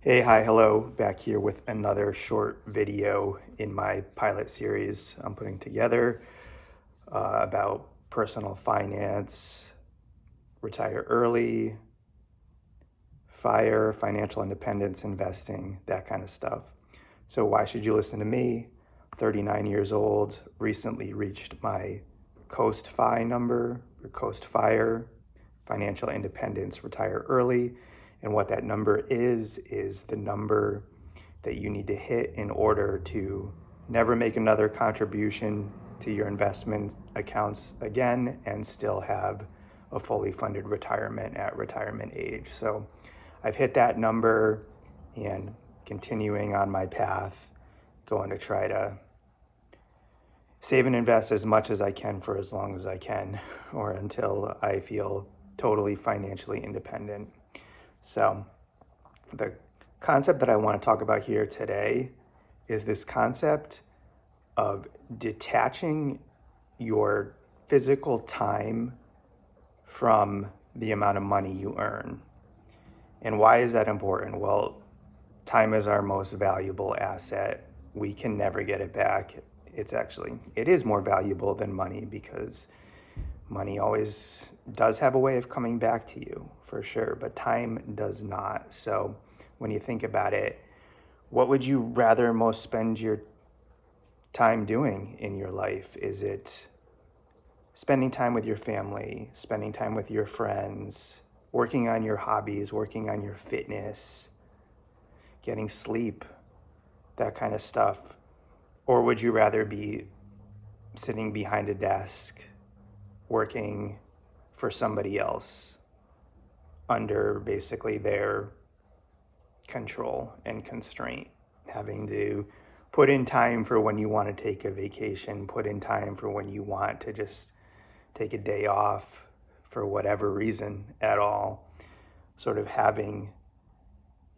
Hey, hi, hello, back here with another short video in my pilot series I'm putting together about personal finance, retire early, FIRE, financial independence, investing, that kind of stuff. So why should you listen to me? 39 years old, recently reached my Coast FI number, or Coast FIRE, financial independence, retire early. And what that number is the number that you need to hit in order to never make another contribution to your investment accounts again and still have a fully funded retirement at retirement age. So I've hit that number and continuing on my path, going to try to save and invest as much as I can for as long as I can, or until I feel totally financially independent. So the concept that I want to talk about here today is this concept of detaching your physical time from the amount of money you earn. And why is that important? Well, time is our most valuable asset. We can never get it back. It is more valuable than money because money always does have a way of coming back to you, for sure, but time does not. So when you think about it, what would you rather most spend your time doing in your life? Is it spending time with your family, spending time with your friends, working on your hobbies, working on your fitness, getting sleep, that kind of stuff? Or would you rather be sitting behind a desk, working for somebody else under basically their control and constraint, having to put in time for when you want to take a vacation, put in time for when you want to just take a day off for whatever reason at all, sort of having,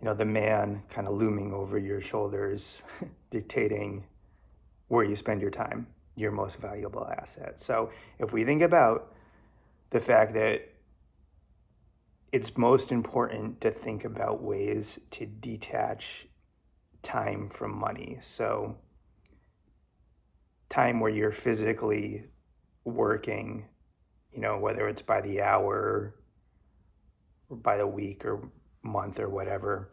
the man kind of looming over your shoulders, dictating where you spend your time, your most valuable asset. So if we think about the fact that it's most important to think about ways to detach time from money. So time where you're physically working, whether it's by the hour or by the week or month or whatever,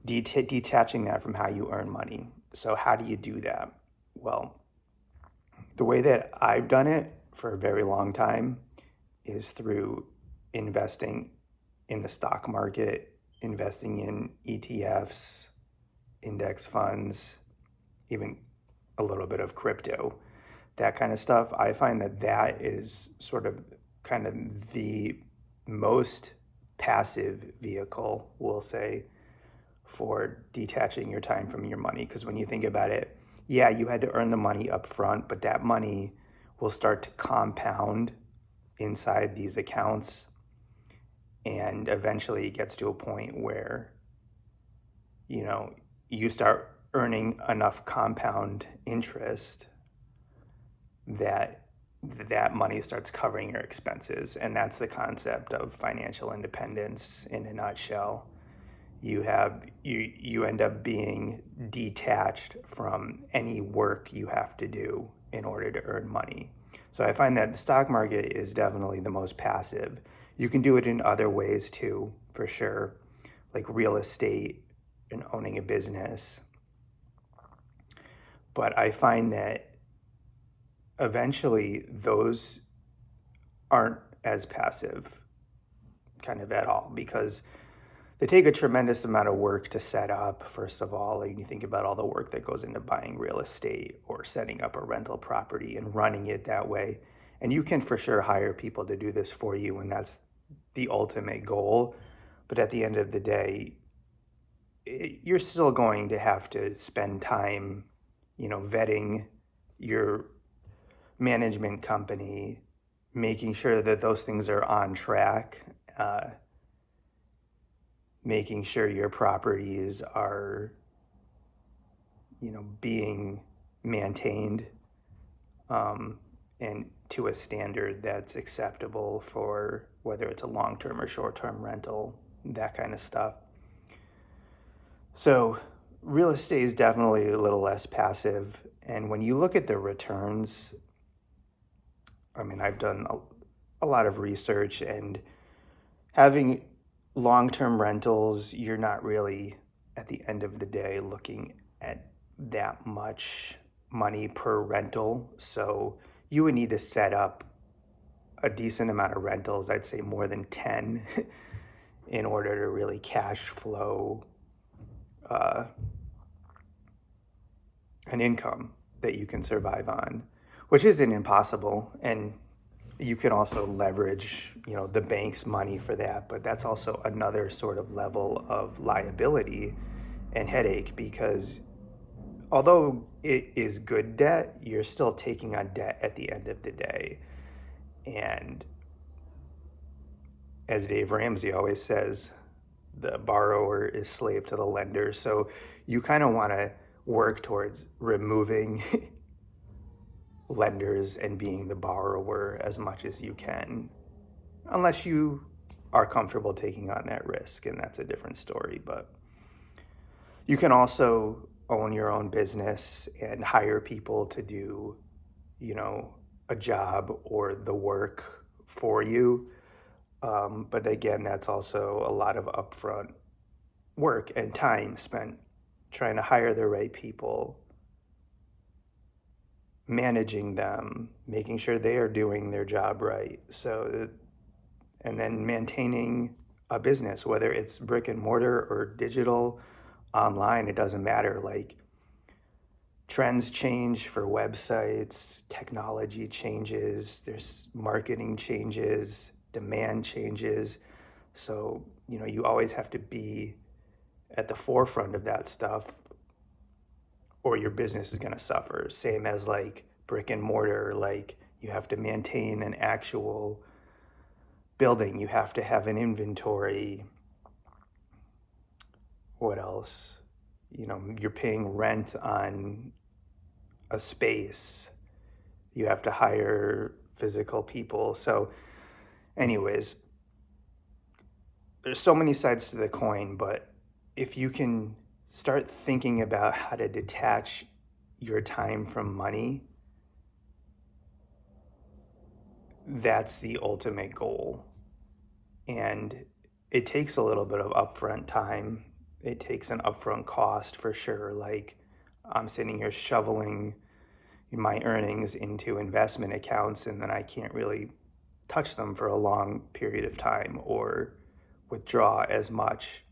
detaching that from how you earn money. So how do you do that? Well, the way that I've done it for a very long time is through investing in the stock market, investing in ETFs, index funds, even a little bit of crypto, that kind of stuff. I find that is sort of kind of the most passive vehicle, we'll say, for detaching your time from your money. Because when you think about it, yeah, you had to earn the money up front, but that money will start to compound inside these accounts, and eventually it gets to a point where you start earning enough compound interest that money starts covering your expenses. And that's the concept of financial independence in a nutshell. You end up being detached from any work you have to do in order to earn money. So I find that the stock market is definitely the most passive. You can do it in other ways too, for sure, like real estate and owning a business. But I find that eventually those aren't as passive kind of at all, because they take a tremendous amount of work to set up, first of all. Like, you think about all the work that goes into buying real estate or setting up a rental property and running it that way. And you can for sure hire people to do this for you, and that's the ultimate goal. But at the end of the day, you're still going to have to spend time, vetting your management company, making sure that those things are on track, making sure your properties are, being maintained, and to a standard that's acceptable for whether it's a long-term or short-term rental, that kind of stuff. So real estate is definitely a little less passive. And when you look at the returns, I mean, I've done a lot of research, and having long-term rentals, you're not really, at the end of the day, looking at that much money per rental. So you would need to set up a decent amount of rentals, I'd say more than 10, in order to really cash flow uh, an income that you can survive on, which isn't impossible. And you can also leverage, the bank's money for that, but that's also another sort of level of liability and headache, because although it is good debt, you're still taking on debt at the end of the day. And as Dave Ramsey always says, the borrower is slave to the lender. So you kind of want to work towards removing lenders and being the borrower as much as you can, unless you are comfortable taking on that risk, and that's a different story. But you can also own your own business and hire people to do, a job or the work for you. But again, that's also a lot of upfront work and time spent trying to hire the right people, managing them, making sure they are doing their job right. So, and then maintaining a business, whether it's brick and mortar or digital, online, it doesn't matter. Like, trends change for websites, technology changes, there's marketing changes, demand changes. So, you always have to be at the forefront of that stuff, or your business is going to suffer. Same as like brick and mortar, like you have to maintain an actual building, you have to have an inventory. What else? You're paying rent on a space, you have to hire physical people. So, anyways, there's so many sides to the coin, but if you can start thinking about how to detach your time from money, that's the ultimate goal. And it takes a little bit of upfront time. It takes an upfront cost for sure. Like, I'm sitting here shoveling my earnings into investment accounts, and then I can't really touch them for a long period of time or withdraw as much.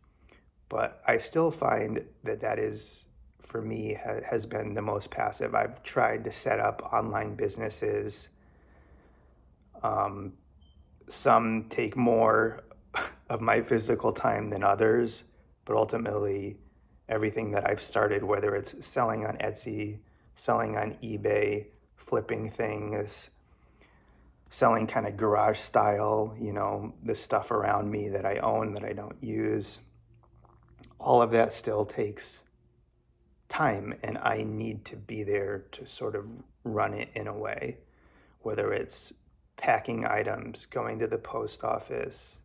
But I still find that is, for me, has been the most passive. I've tried to set up online businesses. Some take more of my physical time than others, but ultimately, everything that I've started, whether it's selling on Etsy, selling on eBay, flipping things, selling kind of garage style, the stuff around me that I own that I don't use, all of that still takes time, and I need to be there to sort of run it in a way, whether it's packing items, going to the post office,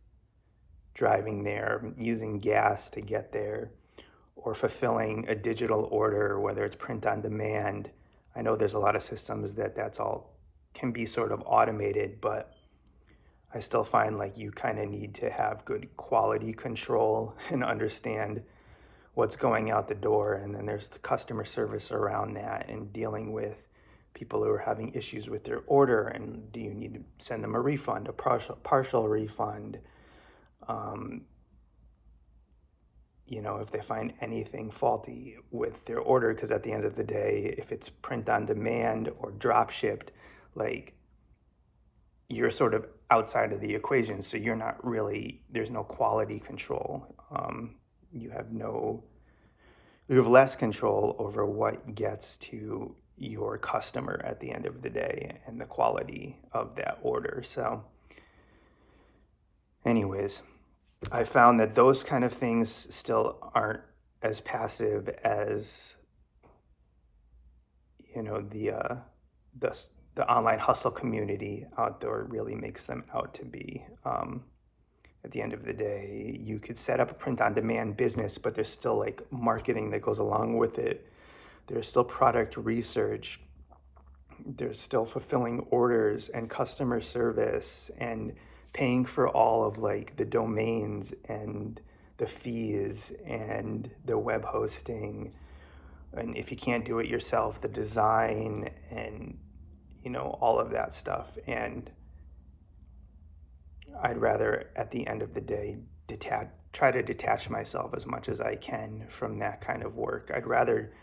driving there, using gas to get there, or fulfilling a digital order, whether it's print on demand. I know there's a lot of systems that's all can be sort of automated, but I still find like you kind of need to have good quality control and understand what's going out the door. And then there's the customer service around that, and dealing with people who are having issues with their order, and do you need to send them a refund, a partial refund, if they find anything faulty with their order, because at the end of the day, if it's print on demand or drop shipped, like, you're sort of outside of the equation. So you're not really, there's no quality control. You have less control over what gets to your customer at the end of the day and the quality of that order. So anyways, I found that those kind of things still aren't as passive as, the online hustle community out there really makes them out to be. at the end of the day. You could set up a print-on-demand business, but there's still like marketing that goes along with it. There's still product research. There's still fulfilling orders and customer service and paying for all of like the domains and the fees and the web hosting. And if you can't do it yourself, the design and, all of that stuff. And I'd rather, at the end of the day, try to detach myself as much as I can from that kind of work. I'd rather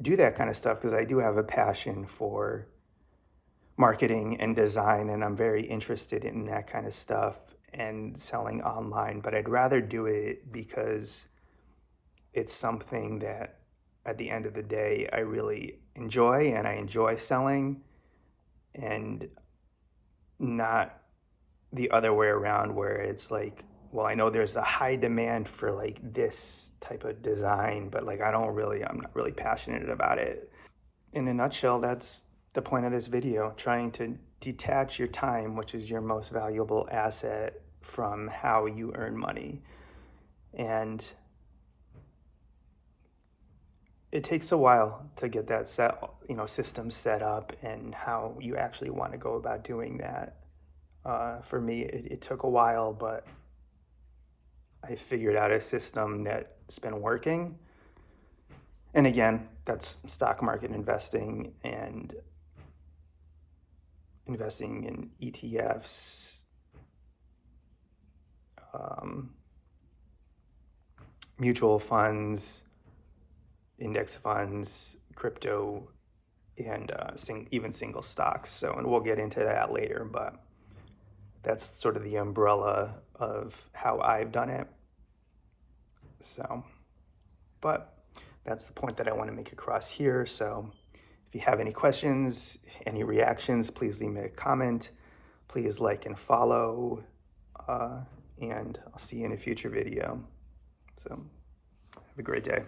do that kind of stuff because I do have a passion for marketing and design, and I'm very interested in that kind of stuff and selling online. But I'd rather do it because it's something that, at the end of the day, I really enjoy, and I enjoy selling, and not the other way around where it's like, well, I know there's a high demand for like this type of design, but like I'm not really passionate about it. In a nutshell, that's the point of this video, trying to detach your time, which is your most valuable asset, from how you earn money. And it takes a while to get that system set up and how you actually want to go about doing that. For me, it took a while, but I figured out a system that's been working. And again, that's stock market investing and investing in ETFs, mutual funds, index funds, crypto, and even single stocks. So, and we'll get into that later, but that's sort of the umbrella of how I've done it. So, but that's the point that I want to make across here. So if you have any questions, any reactions, please leave me a comment. Please like and follow, and I'll see you in a future video. So have a great day.